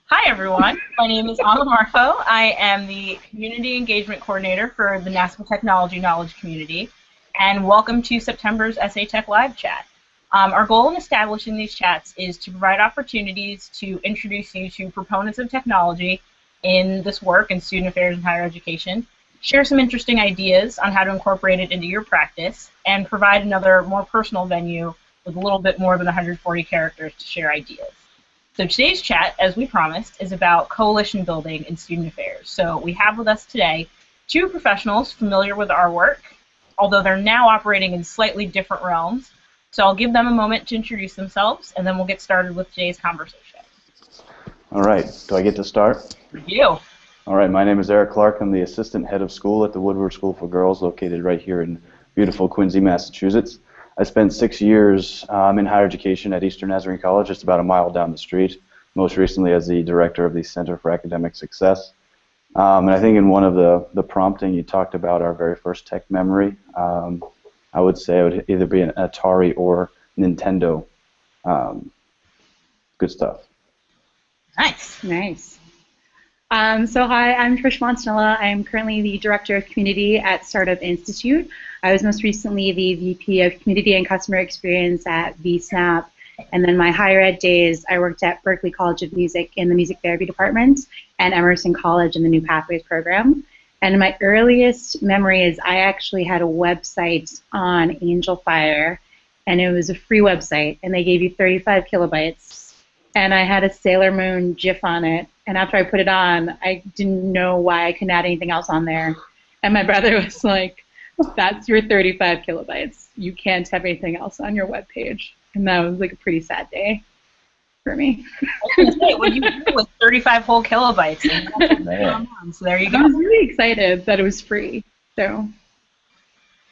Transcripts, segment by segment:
Hi, everyone. My name is Anna Marfo. I am the Community Engagement Coordinator for the NASPA Technology Knowledge Community, and welcome to September's SA Tech Live Chat. Our goal in establishing these chats is to provide opportunities to introduce you to proponents of technology in this work in student affairs and higher education, share some interesting ideas on how to incorporate it into your practice, and provide another more personal venue with a little bit more than 140 characters to share ideas. So today's chat, as we promised, is about coalition building in student affairs. So we have with us today two professionals familiar with our work, although they're now operating in slightly different realms. So I'll give them a moment to introduce themselves, and then we'll get started with today's conversation. All right. Do I get to start? You. All right. My name is Eric Clark. I'm the assistant head of school at the Woodward School for Girls, located right here in beautiful Quincy, Massachusetts. I spent 6 years in higher education at Eastern Nazarene College, just about a mile down the street, most recently as the director of the Center for Academic Success. And I think in one of the prompting, you talked about our very first tech memory. I would say it would either be an Atari or Nintendo. Good stuff. Nice. Nice. So hi, I'm Trish Fontanilla. I'm currently the Director of Community at Startup Institute. I was most recently the VP of Community and Customer Experience at Vsnap. And then my higher ed days, I worked at Berklee College of Music in the Music Therapy Department and Emerson College in the New Pathways program. And my earliest memory is I actually had a website on Angel Fire, and it was a free website, and they gave you 35 kilobytes. And I had a Sailor Moon GIF on it, and after I put it on, I didn't know why I couldn't add anything else on there. And my brother was like, that's your 35 kilobytes. You can't have anything else on your web page. And that was like a pretty sad day for me. I was going to say, what do you do with 35 whole kilobytes? So there you go. I was really excited that it was free. So.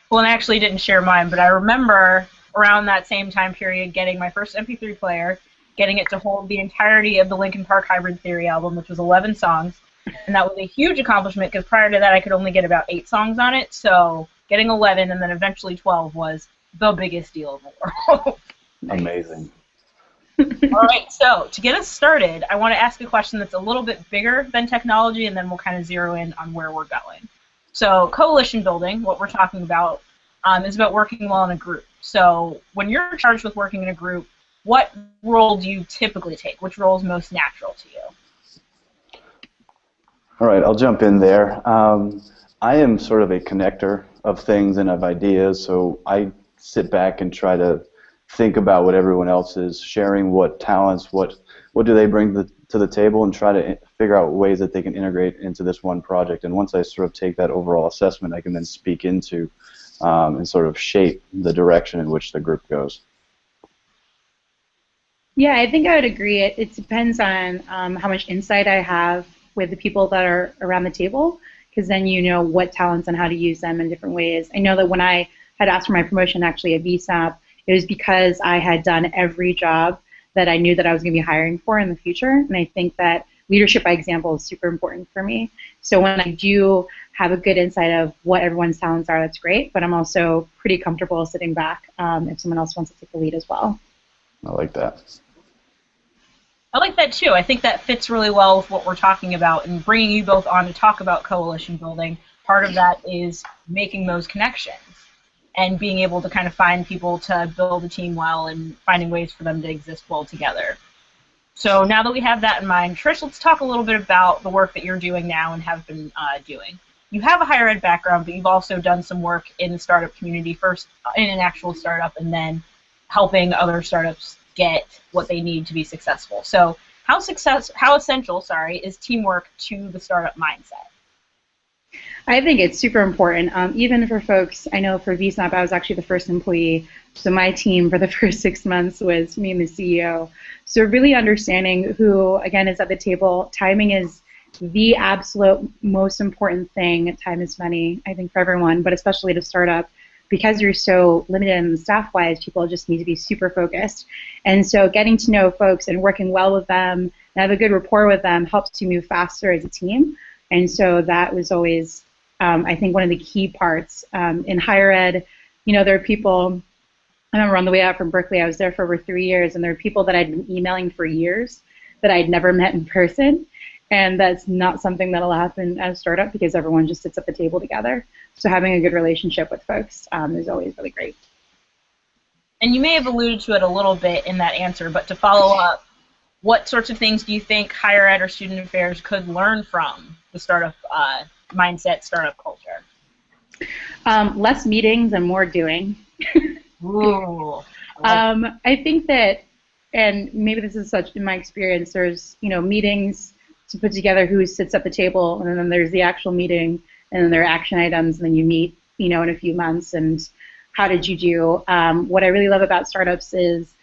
Well, and I actually didn't share mine, but I remember around that same time period getting my first MP3 player, getting it to hold the entirety of the Linkin Park Hybrid Theory album, which was 11 songs. And that was a huge accomplishment because prior to that I could only get about 8 songs on it. So getting 11 and then eventually 12 was the biggest deal in the world. Amazing. All right, so to get us started, I want to ask a question that's a little bit bigger than technology, and then we'll kind of zero in on where we're going. So coalition building, what we're talking about, is about working well in a group. So when you're charged with working in a group, what role do you typically take? Which role is most natural to you? All right, I'll jump in there. I am sort of a connector of things and of ideas, so I sit back and try to think about what everyone else is sharing, what talents, what do they bring to the table, and try to figure out ways that they can integrate into this one project. And once I sort of take that overall assessment, I can then speak into and sort of shape the direction in which the group goes. Yeah, I think I would agree. It depends on how much insight I have with the people that are around the table, because then you know what talents and how to use them in different ways. I know that when I had asked for my promotion actually at Vsnap, it was because I had done every job that I knew that I was going to be hiring for in the future, and I think that leadership by example is super important for me. So when I do have a good insight of what everyone's talents are, that's great, but I'm also pretty comfortable sitting back if someone else wants to take the lead as well. I like that. I like that too. I think that fits really well with what we're talking about, and bringing you both on to talk about coalition building. Part of that is making those connections and being able to kind of find people to build a team well and finding ways for them to exist well together. So now that we have that in mind, Trish, let's talk a little bit about the work that you're doing now and have been doing. You have a higher ed background, but you've also done some work in the startup community, first in an actual startup and then helping other startups get what they need to be successful. So how essential is teamwork to the startup mindset? I think it's super important, even for folks. I know for Vsnap, I was actually the first employee, so my team for the first 6 months was me and the CEO. So really understanding who, again, is at the table. Timing is the absolute most important thing. Time is money, I think, for everyone, but especially to startup, because you're so limited in staff-wise, people just need to be super focused. And so getting to know folks and working well with them and have a good rapport with them helps you move faster as a team. And so that was always, I think, one of the key parts. In higher ed, you know, there are people, I remember on the way out from Berkeley, I was there for over 3 years, and there are people that I'd been emailing for years that I'd never met in person. And that's not something that'll happen at a startup because everyone just sits at the table together. So having a good relationship with folks is always really great. And you may have alluded to it a little bit in that answer, but to follow up, what sorts of things do you think higher ed or student affairs could learn from the startup mindset, startup culture? Less meetings and more doing. Ooh. I think that, and maybe this is such in my experience, there's meetings to put together who sits at the table, and then there's the actual meeting, and then there are action items, and then you meet in a few months, and how did you do? What I really love about startups is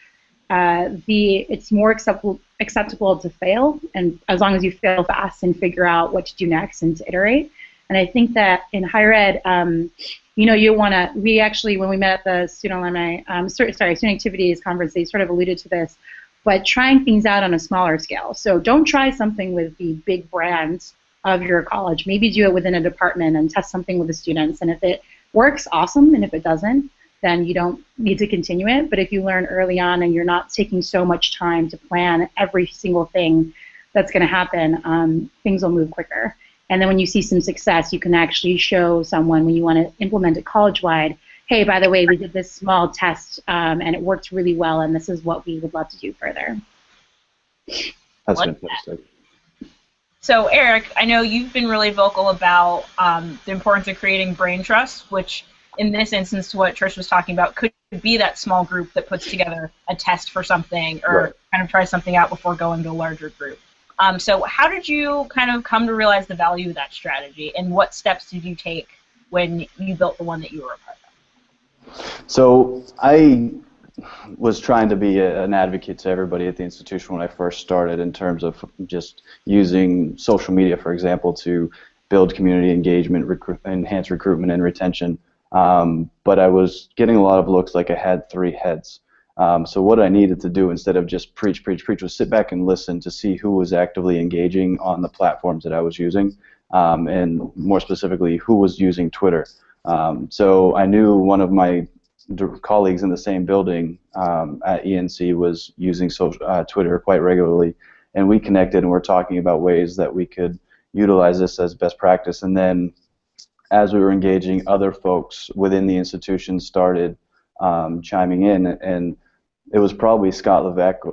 it's more acceptable to fail, and as long as you fail fast and figure out what to do next and to iterate. And I think that in higher ed, you want to. We actually, when we met at the student activities conference, they sort of alluded to this, but trying things out on a smaller scale. So don't try something with the big brand of your college. Maybe do it within a department and test something with the students. And if it works, awesome. And if it doesn't, then you don't need to continue it. But if you learn early on and you're not taking so much time to plan every single thing that's going to happen, things will move quicker. And then when you see some success, you can actually show someone when you want to implement it college-wide, hey, by the way, we did this small test and it worked really well, and this is what we would love to do further. That's fantastic. So, Eric, I know you've been really vocal about the importance of creating brain trust, which in this instance, to what Trish was talking about, could be that small group that puts together a test for something or kind of tries something out before going to a larger group. So how did you kind of come to realize the value of that strategy, and what steps did you take when you built the one that you were a part of? So I was trying to be an advocate to everybody at the institution when I first started in terms of just using social media, for example, to build community engagement, enhance recruitment and retention. But I was getting a lot of looks like I had three heads. So what I needed to do instead of just preach was sit back and listen to see who was actively engaging on the platforms that I was using, and more specifically, who was using Twitter. So I knew one of my colleagues in the same building at ENC was using Twitter quite regularly, and we connected and we're talking about ways that we could utilize this as best practice. And then as we were engaging, other folks within the institution started chiming in, and it was probably Scott Levesque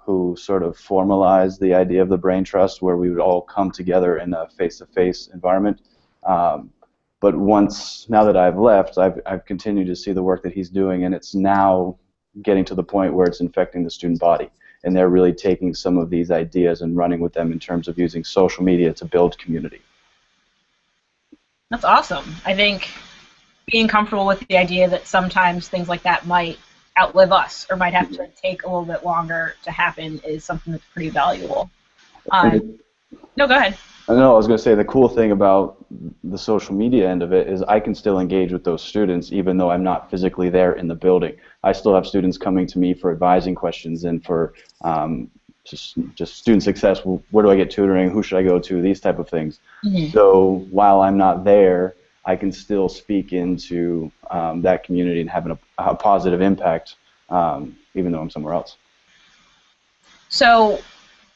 who sort of formalized the idea of the brain trust, where we would all come together in a face-to-face environment. But now that I've left, I've continued to see the work that he's doing, and it's now getting to the point where it's infecting the student body, and they're really taking some of these ideas and running with them in terms of using social media to build community. That's awesome. I think being comfortable with the idea that sometimes things like that might outlive us or might have to take a little bit longer to happen is something that's pretty valuable. No, go ahead. No, I was going to say the cool thing about the social media end of it is I can still engage with those students even though I'm not physically there in the building. I still have students coming to me for advising questions and for just student success. Where do I get tutoring? Who should I go to? These type of things. Mm-hmm. So while I'm not there, I can still speak into that community and have a positive impact, even though I'm somewhere else. So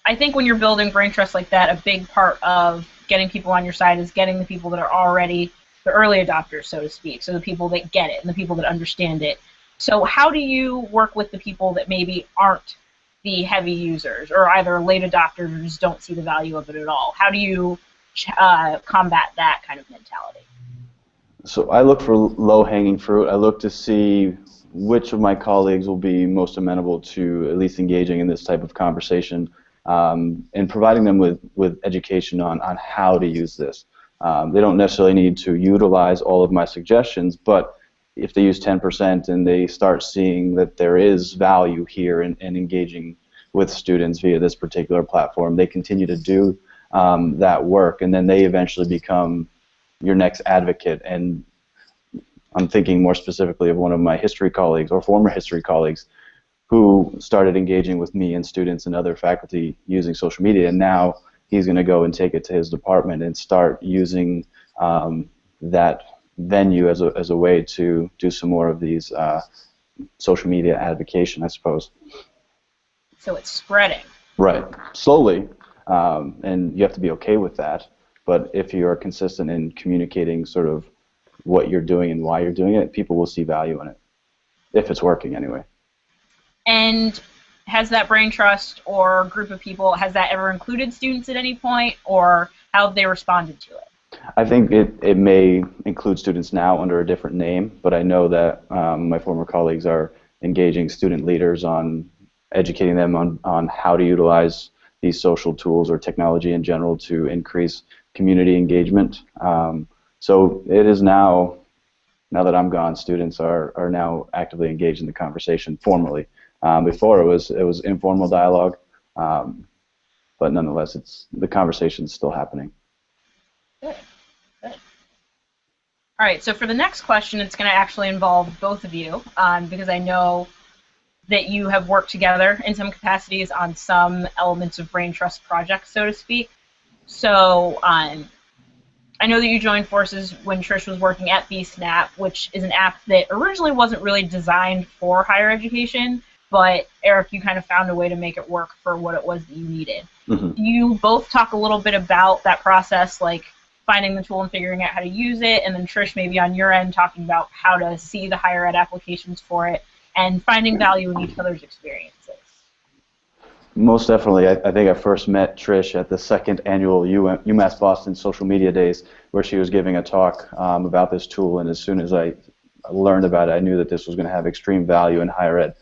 I think when you're building brain trust like that, a big part of getting people on your side is getting the people that are already the early adopters, so to speak, so the people that get it and the people that understand it. So how do you work with the people that maybe aren't the heavy users or either late adopters or just don't see the value of it at all? How do you combat that kind of mentality? So I look for low-hanging fruit. I look to see which of my colleagues will be most amenable to at least engaging in this type of conversation, and providing them with education on how to use this. They don't necessarily need to utilize all of my suggestions, but if they use 10% and they start seeing that there is value here in engaging with students via this particular platform, they continue to do that work, and then they eventually become your next advocate. And I'm thinking more specifically of one of my history colleagues or former history colleagues who started engaging with me and students and other faculty using social media, and now he's going to go and take it to his department and start using that venue as a way to do some more of these social media advocation, I suppose. So it's spreading. Right. Slowly, and you have to be okay with that. But if you are consistent in communicating sort of what you're doing and why you're doing it, people will see value in it, if it's working anyway. And has that brain trust or group of people, has that ever included students at any point, or how have they responded to it? I think it may include students now under a different name, but I know that my former colleagues are engaging student leaders on educating them on how to utilize these social tools or technology in general to increase community engagement. So it is now that I'm gone, students are now actively engaged in the conversation formally. Before it was informal dialogue, but nonetheless, the conversation is still happening. Good. Good. All right, so for the next question, it's going to actually involve both of you, because I know that you have worked together in some capacities on some elements of brain trust projects, so to speak. So I know that you joined forces when Trish was working at Vsnap, which is an app that originally wasn't really designed for higher education, but Eric, you kind of found a way to make it work for what it was that you needed. Mm-hmm. You both talk a little bit about that process, like finding the tool and figuring out how to use it, and then Trish, maybe on your end, talking about how to see the higher ed applications for it and finding value in each other's experiences. Most definitely. I think I first met Trish at the second annual UMass Boston Social Media Days, where she was giving a talk about this tool, and as soon as I learned about it, I knew that this was going to have extreme value in higher ed.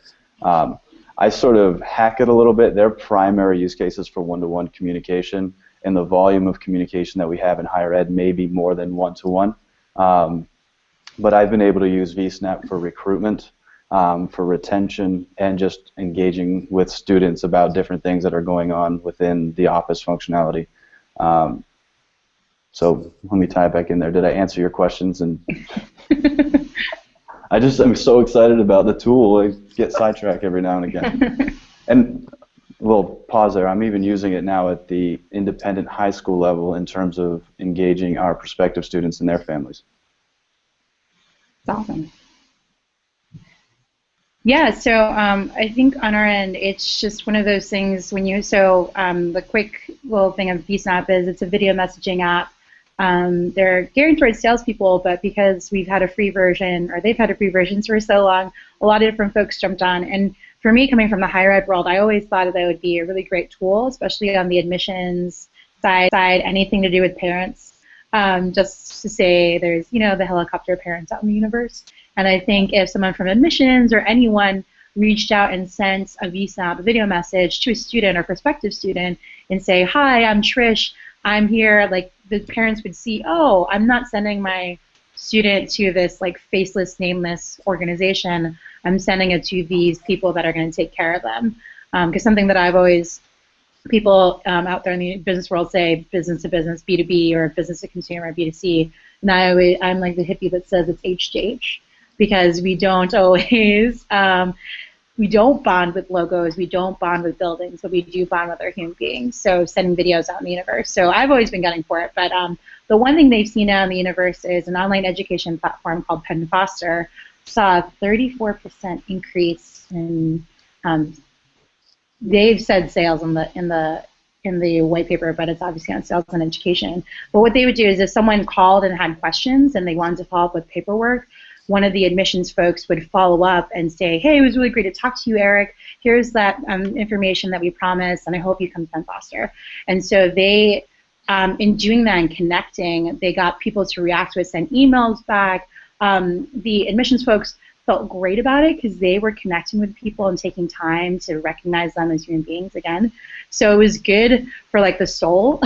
I sort of hack it a little bit. Their primary use cases for one-to-one communication, and the volume of communication that we have in higher ed may be more than one-to-one. But I've been able to use Vsnap for recruitment, for retention, and just engaging with students about different things that are going on within the office functionality. So let me tie it back in there. Did I answer your questions? And I'm so excited about the tool. I get sidetracked every now and again. And well, pause there. I'm even using it now at the independent high school level in terms of engaging our prospective students and their families. That's awesome. Yeah, so I think on our end, it's just one of those things when you, the quick little thing of Vsnap is it's a video messaging app. They're geared towards salespeople, but because we've had a free version, or they've had a free version for so long, a lot of different folks jumped on. And for me, coming from the higher ed world, I always thought that would be a really great tool, especially on the admissions side, anything to do with parents. Just to say there's, the helicopter parents out in the universe. And I think if someone from admissions or anyone reached out and sent a Vsnap, a video message to a student or prospective student and say, hi, I'm Trish, I'm here, like the parents would see, oh, I'm not sending my student to this like faceless, nameless organization. I'm sending it to these people that are going to take care of them. Because something that I've always, people out there in the business world say business to business, B2B, or business to consumer, B2C. And I'm like the hippie that says it's H2H, because we don't always, we don't bond with logos, we don't bond with buildings, but we do bond with our human beings. So sending videos out in the universe. So I've always been gunning for it. But the one thing they've seen out in the universe is an online education platform called Penn Foster saw a 34% increase in, they've said sales in the white paper, but it's obviously on sales and education. But what they would do is if someone called and had questions and they wanted to follow up with paperwork, one of the admissions folks would follow up and say, hey, it was really great to talk to you, Eric. Here's that information that we promised, and I hope you come to Penn Foster. And so they, in doing that and connecting, they got people to react to it, send emails back. The admissions folks felt great about it because they were connecting with people and taking time to recognize them as human beings again. So it was good for like the soul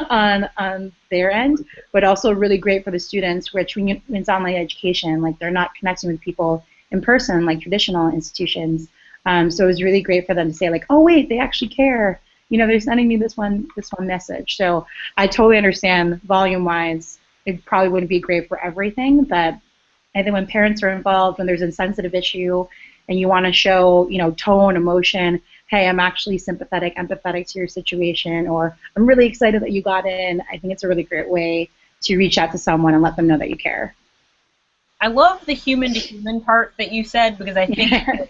on their end, but also really great for the students, which when it's online education, like they're not connecting with people in person like traditional institutions. So it was really great for them to say like, oh wait, they actually care. They're sending me this one message. So I totally understand volume-wise, it probably wouldn't be great for everything, but I think when parents are involved, when there's a sensitive issue, and you want to show, tone, emotion, hey, I'm actually sympathetic, empathetic to your situation, or I'm really excited that you got in, I think it's a really great way to reach out to someone and let them know that you care. I love the human-to-human part that you said, because I think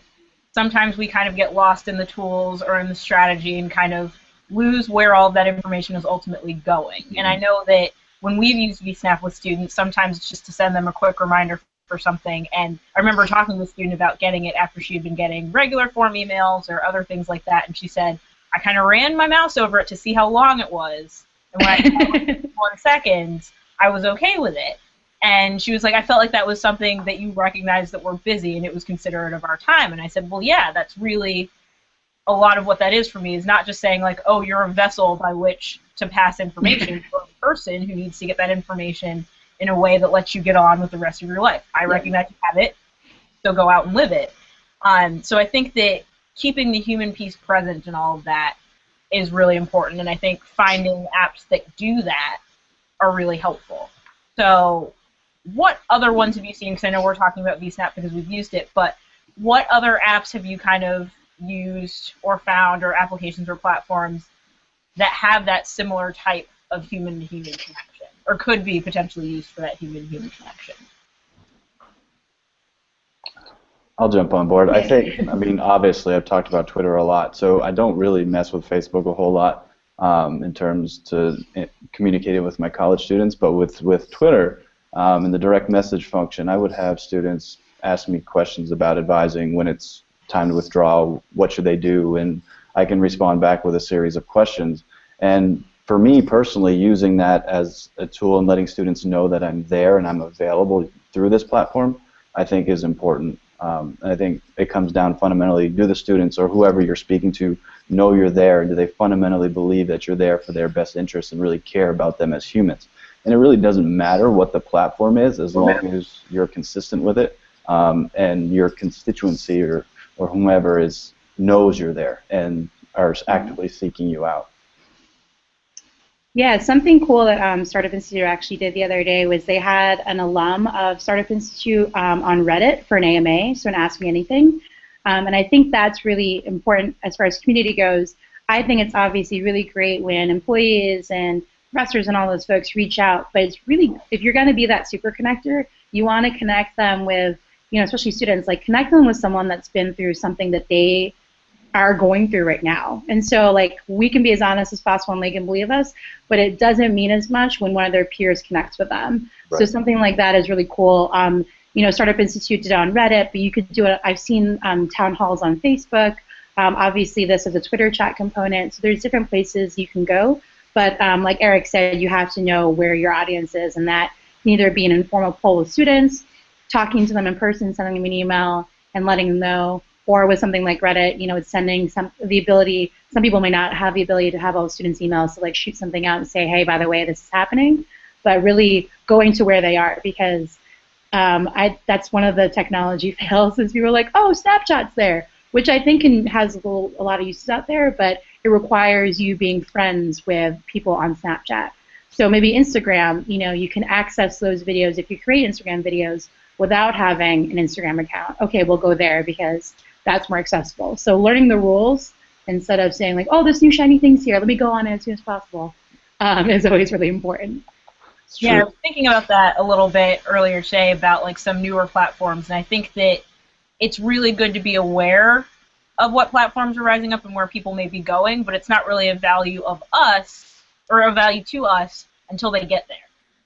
sometimes we kind of get lost in the tools or in the strategy and kind of lose where all of that information is ultimately going. And I know that when we've used Vsnap with students, sometimes it's just to send them a quick reminder for something. And I remember talking to a student about getting it after she had been getting regular form emails or other things like that, and she said, I kind of ran my mouse over it to see how long it was, and when I saw 1 second, I was okay with it. And she was like, I felt like that was something that you recognized that we're busy and it was considerate of our time. And I said, well, yeah, that's really a lot of what that is for me, is not just saying like, oh, you're a vessel by which to pass information for a person who needs to get that information in a way that lets you get on with the rest of your life. I recognize you have it, so go out and live it. So I think that keeping the human piece present and all of that is really important, and I think finding apps that do that are really helpful. So what other ones have you seen? Because I know we're talking about Vsnap because we've used it, but what other apps have you kind of used or found, or applications or platforms that have that similar type of human-to-human connection, or could be potentially used for that human-to-human connection? I'll jump on board. I think, I mean, obviously I've talked about Twitter a lot, so I don't really mess with Facebook a whole lot in terms to communicating with my college students, but with Twitter and the direct message function, I would have students ask me questions about advising when it's time to withdraw, what should they do, and I can respond back with a series of questions. And for me personally, using that as a tool and letting students know that I'm there and I'm available through this platform, I think is important. And I think it comes down fundamentally, do the students or whoever you're speaking to know you're there, and do they fundamentally believe that you're there for their best interests and really care about them as humans? And it really doesn't matter what the platform is, as long as you're consistent with it, and your constituency or whomever knows you're there and are actively seeking you out. Yeah, something cool that Startup Institute actually did the other day was they had an alum of Startup Institute on Reddit for an AMA, so an Ask Me Anything. And I think that's really important as far as community goes. I think it's obviously really great when employees and professors and all those folks reach out, but it's really, if you're going to be that super connector, you want to connect them with, you know, especially students, like connect them with someone that's been through something that they are going through right now. And so, like, we can be as honest as possible and they can believe us, but it doesn't mean as much when one of their peers connects with them. Right. So something like that is really cool. You know, Startup Institute did it on Reddit, but you could do it. I've seen town halls on Facebook. Obviously, this is a Twitter chat component. So there's different places you can go. But like Eric said, you have to know where your audience is, and that can either be an informal poll with students, talking to them in person, sending them an email, and letting them know. Or with something like Reddit, you know, it's sending the ability, some people may not have the ability to have all the students' emails, so like shoot something out and say, hey, by the way, this is happening, but really going to where they are, because that's one of the technology fails, is people are like, oh, Snapchat's there, which I think has a lot of uses out there, but it requires you being friends with people on Snapchat. So maybe Instagram, you know, you can access those videos if you create Instagram videos without having an Instagram account. Okay, we'll go there because that's more accessible. So learning the rules instead of saying like, oh, this new shiny thing's here, let me go on it as soon as possible, is always really important. Yeah, I was thinking about that a little bit earlier today about like some newer platforms, and I think that it's really good to be aware of what platforms are rising up and where people may be going, but it's not really a value of us or a value to us until they get there.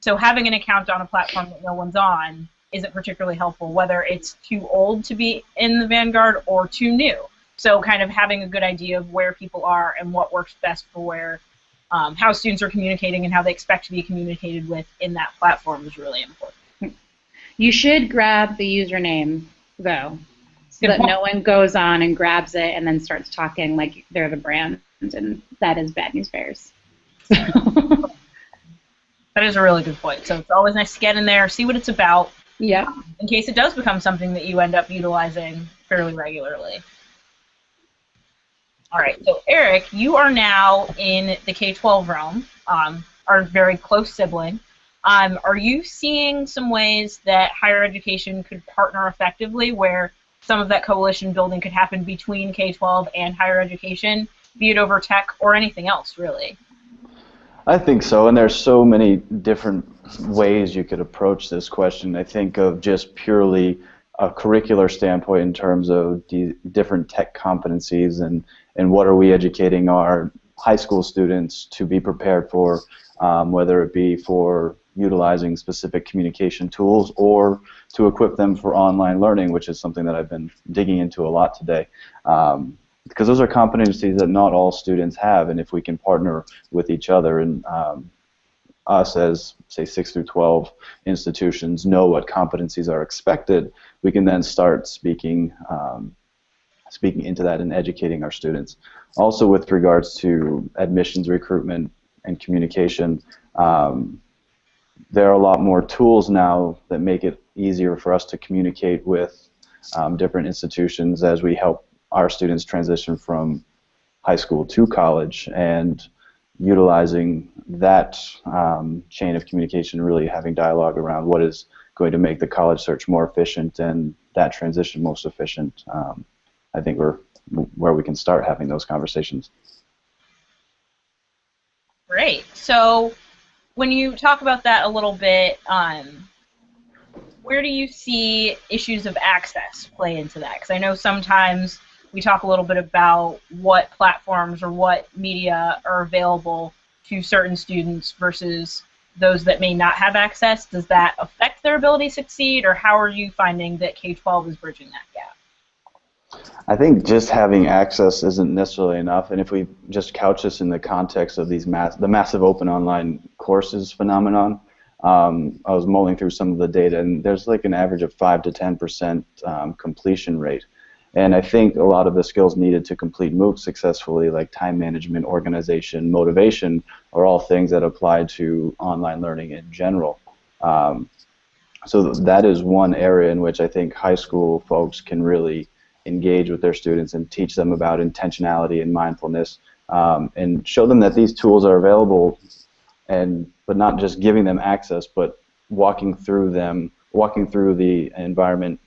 So having an account on a platform that no one's on isn't particularly helpful, whether it's too old to be in the vanguard or too new. So kind of having a good idea of where people are and what works best for where, how students are communicating and how they expect to be communicated with in that platform is really important. You should grab the username, though, so that no one goes on and grabs it and then starts talking like they're the brand, and that is bad news bears. That is a really good point. So it's always nice to get in there, see what it's about, yeah, in case it does become something that you end up utilizing fairly regularly. All right, so Eric, you are now in the K-12 realm, our very close sibling. Are you seeing some ways that higher education could partner effectively, where some of that coalition building could happen between K-12 and higher education, be it over tech or anything else, really? I think so, and there's so many different ways you could approach this question. I think of just purely a curricular standpoint in terms of different tech competencies and what are we educating our high school students to be prepared for, whether it be for utilizing specific communication tools or to equip them for online learning, which is something that I've been digging into a lot today. Because those are competencies that not all students have, and if we can partner with each other and us as, say, 6 through 12 institutions know what competencies are expected, we can then start speaking into that and educating our students. Also, with regards to admissions, recruitment, and communication, there are a lot more tools now that make it easier for us to communicate with different institutions as we help our students transition from high school to college, and utilizing that chain of communication, really having dialogue around what is going to make the college search more efficient and that transition most efficient. I think we're where we can start having those conversations. Great. So when you talk about that a little bit, where do you see issues of access play into that? Because I know sometimes we talk a little bit about what platforms or what media are available to certain students versus those that may not have access. Does that affect their ability to succeed, or how are you finding that K-12 is bridging that gap? I think just having access isn't necessarily enough, and if we just couch this in the context of these the massive open online courses phenomenon, I was mulling through some of the data, and there's like an average of 5 to 10% completion rate. And I think a lot of the skills needed to complete MOOCs successfully, like time management, organization, motivation, are all things that apply to online learning in general. So that is one area in which I think high school folks can really engage with their students and teach them about intentionality and mindfulness, and show them that these tools are available, but not just giving them access, but walking through the environment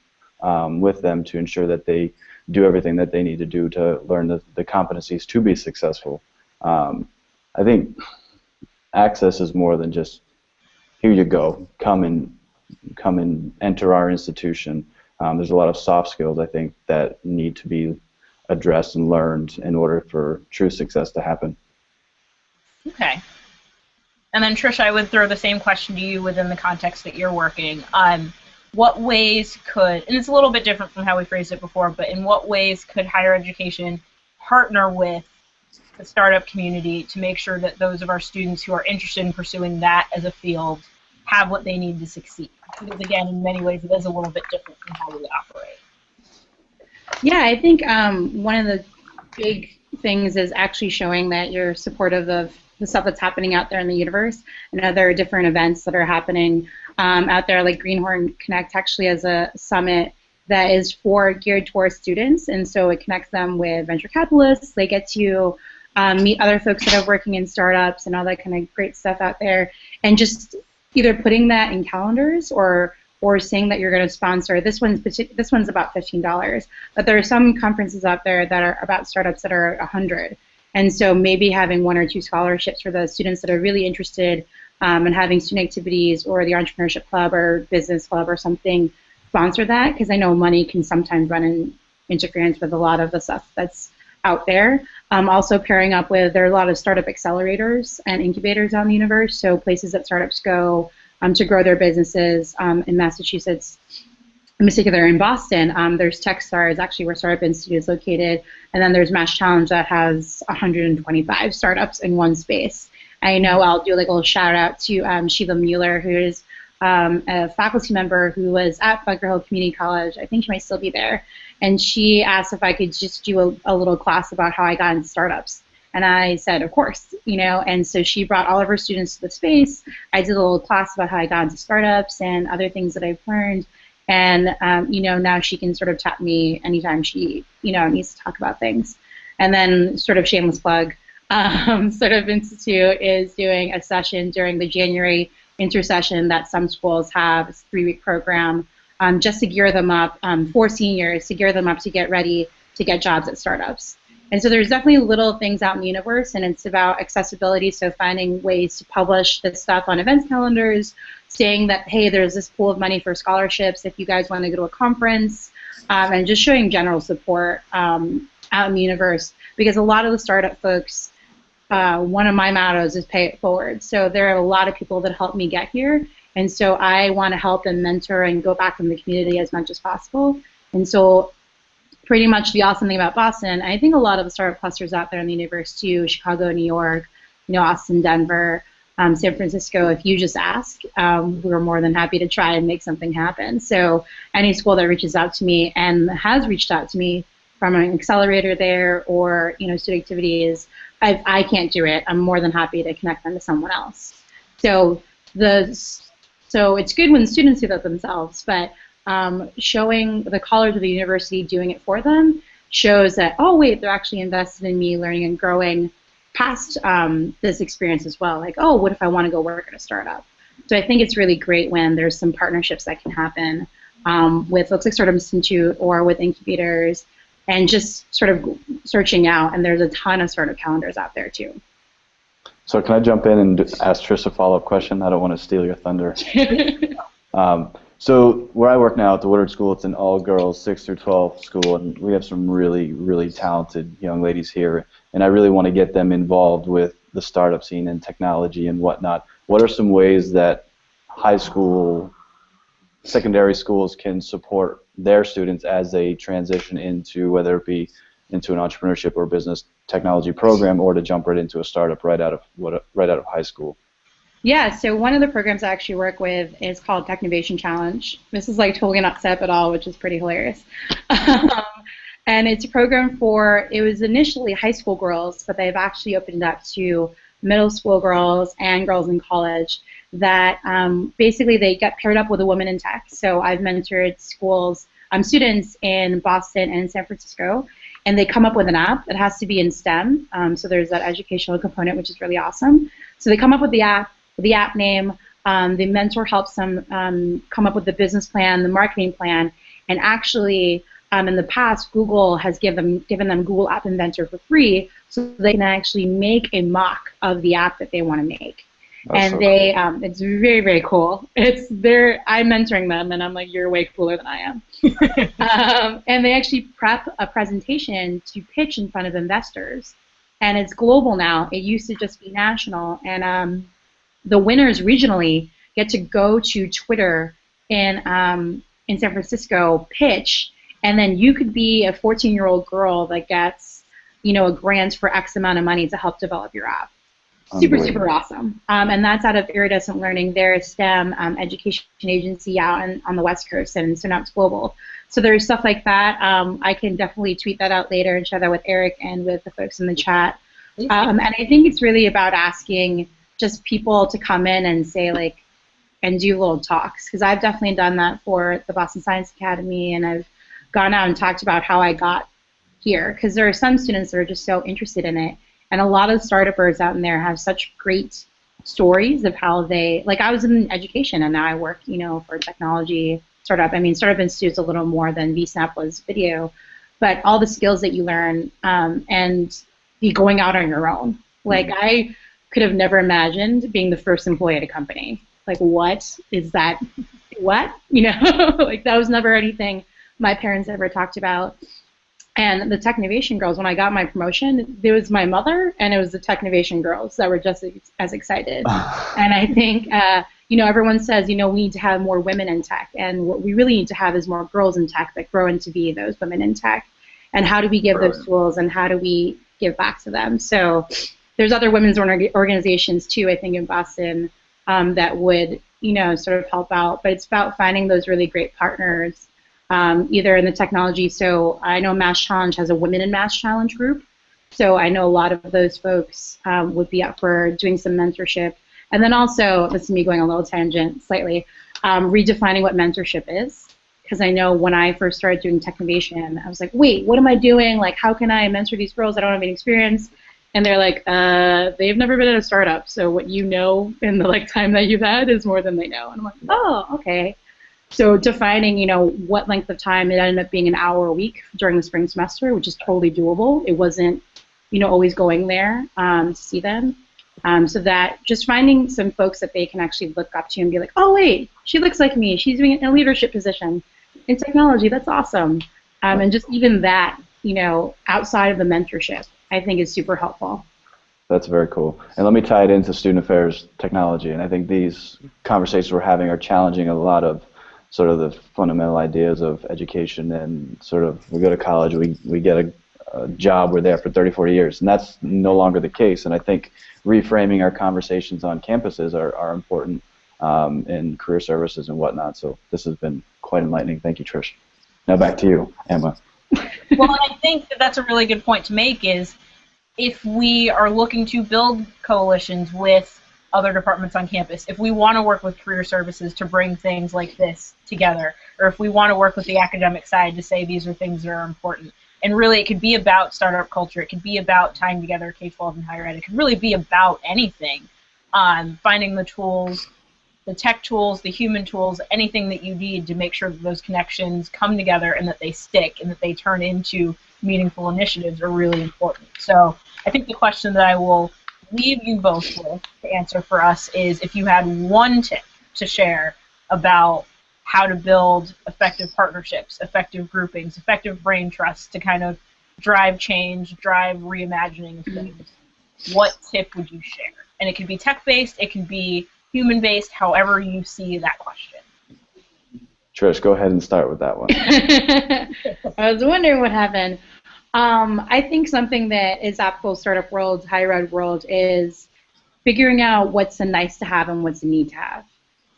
with them to ensure that they do everything that they need to do to learn the competencies to be successful. I think access is more than just, here you go, come and enter our institution. There's a lot of soft skills, I think, that need to be addressed and learned in order for true success to happen. Okay. And then, Trish, I would throw the same question to you within the context that you're working. What ways could, and it's a little bit different from how we phrased it before, but in what ways could higher education partner with the startup community to make sure that those of our students who are interested in pursuing that as a field have what they need to succeed? Because, again, in many ways, it is a little bit different from how we operate. Yeah, I think one of the big things is actually showing that you're supportive of the stuff that's happening out there in the universe and other different events that are happening out there. Like Greenhorn Connect actually has a summit that is geared towards students, and so it connects them with venture capitalists. They get to meet other folks that are working in startups and all that kind of great stuff out there, and just either putting that in calendars or saying that you're going to sponsor. This one's about $15, but there are some conferences out there that are about startups that are $100. And so maybe having 1 or 2 scholarships for the students that are really interested in having student activities, or the entrepreneurship club or business club or something sponsor that, because I know money can sometimes run in interference with a lot of the stuff that's out there. Also pairing up with, there are a lot of startup accelerators and incubators on the universe, so places that startups go to grow their businesses. In Massachusetts, in particular in Boston, there's TechStars, actually where Startup Institute is located, and then there's Mass Challenge that has 125 startups in one space. I know I'll do like a little shout out to Shiva Mueller, who is a faculty member who was at Bunker Hill Community College. I think she might still be there. And she asked if I could just do a little class about how I got into startups. And I said, of course, and so she brought all of her students to the space. I did a little class about how I got into startups and other things that I've learned. And, now she can sort of tap me anytime she, needs to talk about things. And then sort of shameless plug, Startup Institute is doing a session during the January intersession that some schools have. It's a 3-week program just to gear them up for seniors, to gear them up to get ready to get jobs at startups. And so there's definitely little things out in the universe, and it's about accessibility, so finding ways to publish this stuff on events calendars saying that, hey, there's this pool of money for scholarships if you guys want to go to a conference, and just showing general support out in the universe, because a lot of the startup folks, one of my mottos is pay it forward. So there are a lot of people that helped me get here, and so I want to help and mentor and go back in the community as much as possible. And so pretty much the awesome thing about Boston, I think a lot of the startup clusters out there in the universe too, Chicago, New York, Austin, Denver, San Francisco, if you just ask, we're more than happy to try and make something happen. So any school that reaches out to me and has reached out to me from an accelerator there or student activities, I can't do it. I'm more than happy to connect them to someone else. So it's good when students do that themselves, but showing the college or the university doing it for them shows that, oh wait, they're actually invested in me learning and growing past this experience as well. Like, oh, what if I want to go work at a startup? So I think it's really great when there's some partnerships that can happen with folks like Startup Institute or with incubators, and just sort of searching out. And there's a ton of startup calendars out there too. So can I jump in and ask Trish a follow-up question? I don't want to steal your thunder. So where I work now at the Woodward School, it's an all-girls 6 through 12 school, and we have some really, really talented young ladies here, and I really want to get them involved with the startup scene and technology and whatnot. What are some ways that high school, secondary schools can support their students as they transition into, whether it be into an entrepreneurship or business technology program, or to jump right into a startup right out of high school? Yeah, so one of the programs I actually work with is called Technovation Challenge. This is like totally not set up at all, which is pretty hilarious. And it's a program it was initially high school girls, but they've actually opened it up to middle school girls and girls in college that basically they get paired up with a woman in tech. So I've mentored students in Boston and San Francisco, and they come up with an app. It has to be in STEM, so there's that educational component, which is really awesome. So they come up with the app name, the mentor helps them come up with the business plan, the marketing plan, and actually in the past, Google has given them Google App Inventor for free, so they can actually make a mock of the app that they want to make. That's cool. It's very, very cool. I'm mentoring them, and I'm like, you're way cooler than I am. And they actually prep a presentation to pitch in front of investors, and it's global now. It used to just be national, and the winners regionally get to go to Twitter in San Francisco, pitch, and then you could be a 14-year-old girl that gets, a grant for X amount of money to help develop your app. Super, super awesome. And that's out of Iridescent Learning. They're a STEM education agency out on the West Coast, and so now it's global. So there's stuff like that. I can definitely tweet that out later and share that with Eric and with the folks in the chat. And I think it's really about asking just people to come in and say, like, and do little talks, because I've definitely done that for the Boston Science Academy, and I've gone out and talked about how I got here, because there are some students that are just so interested in it, and a lot of startuppers out in there have such great stories of how they, like, I was in education, and now I work, for technology startup. I mean, Startup Institute's a little more than Vsnap was video, but all the skills that you learn and be going out on your own. Like, I could have never imagined being the first employee at a company. Like, what is that? What? Like, that was never anything my parents ever talked about. And the Technovation girls, when I got my promotion, there was my mother, and it was the Technovation girls that were just as excited. And I think, everyone says, we need to have more women in tech, and what we really need to have is more girls in tech that grow into be those women in tech. And how do we give those tools, and how do we give back to them? So there's other women's organizations too, I think, in Boston that would, sort of help out. But it's about finding those really great partners, either in the technology. So I know Mass Challenge has a Women in Mass Challenge group. So I know a lot of those folks would be up for doing some mentorship. And then also, this is me going a little tangent slightly, redefining what mentorship is. Because I know when I first started doing Technovation, I was like, wait, what am I doing? Like, how can I mentor these girls? I don't have any experience. And they're like, they've never been at a startup, so what you know in the time that you've had is more than they know. And I'm like, oh, okay. So defining, what length of time, it ended up being an hour a week during the spring semester, which is totally doable. It wasn't, always going there to see them. So that just finding some folks that they can actually look up to and be like, oh wait, she looks like me. She's doing a leadership position in technology. That's awesome. And just even that, outside of the mentorship, I think is super helpful. That's very cool. And let me tie it into student affairs technology. And I think these conversations we're having are challenging a lot of sort of the fundamental ideas of education, and sort of we go to college, we get a job, we're there for 30, 40 years, and that's no longer the case. And I think reframing our conversations on campuses are important in career services and whatnot. So this has been quite enlightening. Thank you, Trish. Now back to you, Emma. Well, I think that's a really good point to make is if we are looking to build coalitions with other departments on campus, if we want to work with career services to bring things like this together, or if we want to work with the academic side to say these are things that are important, and really it could be about startup culture, it could be about tying together K-12 and higher ed, it could really be about anything, finding the tools, the tech tools, the human tools, anything that you need to make sure that those connections come together and that they stick and that they turn into meaningful initiatives are really important. So I think the question that I will leave you both with to answer for us is if you had one tip to share about how to build effective partnerships, effective groupings, effective brain trusts to kind of drive change, drive reimagining of things, what tip would you share? And it could be tech-based, it can be human-based, however you see that question. Trish, go ahead and start with that one. I was wondering what happened. I think something that is applicable to startup world, higher ed world, is figuring out what's a nice to have and what's a need to have.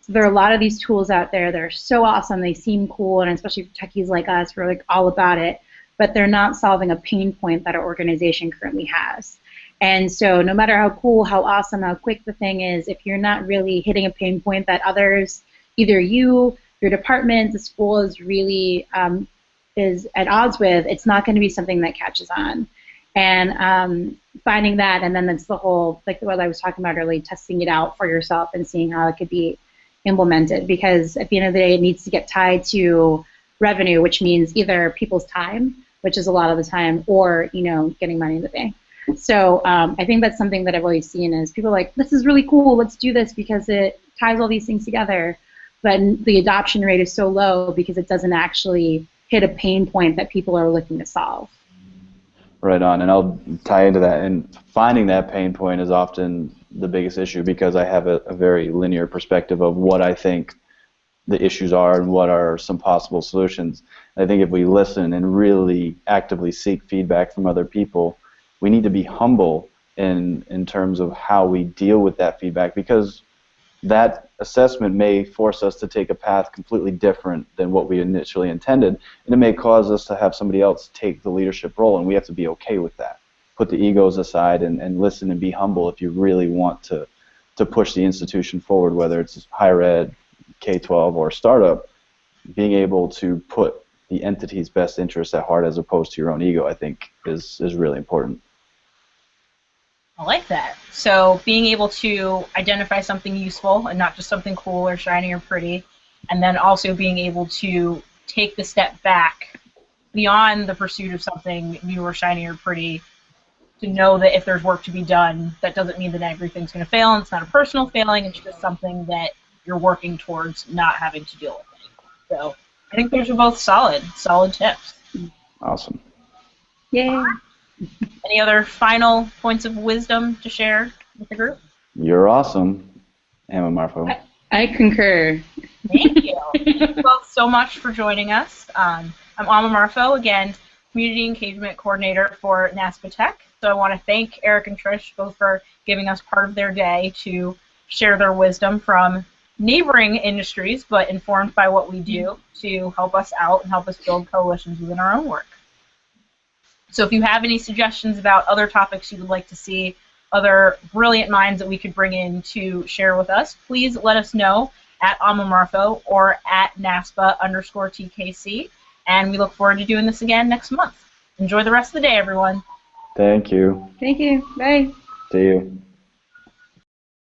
So there are a lot of these tools out there that are so awesome, they seem cool, and especially for techies like us, we're like all about it, but they're not solving a pain point that our organization currently has. And so no matter how cool, how awesome, how quick the thing is, if you're not really hitting a pain point that others, either you, your department, the school is really is at odds with, it's not going to be something that catches on. And finding that, and then it's the whole, like what I was talking about earlier, testing it out for yourself and seeing how it could be implemented. Because at the end of the day, it needs to get tied to revenue, which means either people's time, which is a lot of the time, or getting money in the bank. So I think that's something that I've always seen is people are like, this is really cool, let's do this because it ties all these things together. But the adoption rate is so low because it doesn't actually hit a pain point that people are looking to solve. Right on, and I'll tie into that. And finding that pain point is often the biggest issue because I have a very linear perspective of what I think the issues are and what are some possible solutions. And I think if we listen and really actively seek feedback from other people, we need to be humble in terms of how we deal with that feedback, because that assessment may force us to take a path completely different than what we initially intended, and it may cause us to have somebody else take the leadership role, and we have to be okay with that. Put the egos aside and listen and be humble if you really want to push the institution forward, whether it's higher ed, K-12, or startup. Being able to put the entity's best interests at heart as opposed to your own ego, I think, is really important. I like that. So being able to identify something useful and not just something cool or shiny or pretty, and then also being able to take the step back beyond the pursuit of something new or shiny or pretty, to know that if there's work to be done, that doesn't mean that everything's going to fail, and it's not a personal failing, it's just something that you're working towards not having to deal with anymore. So I think those are both solid tips. Awesome. Yay. Any other final points of wisdom to share with the group? You're awesome, Emma Marfo. I concur. Thank you. Thank you both so much for joining us. I'm Emma Marfo, again, Community Engagement Coordinator for NASPA Tech. So I want to thank Eric and Trish both for giving us part of their day to share their wisdom from neighboring industries, but informed by what we do to help us out and help us build coalitions within our own work. So if you have any suggestions about other topics you would like to see, other brilliant minds that we could bring in to share with us, please let us know at AmaMarfo or at NASPA_TKC. And we look forward to doing this again next month. Enjoy the rest of the day, everyone. Thank you. Thank you. Bye. See you.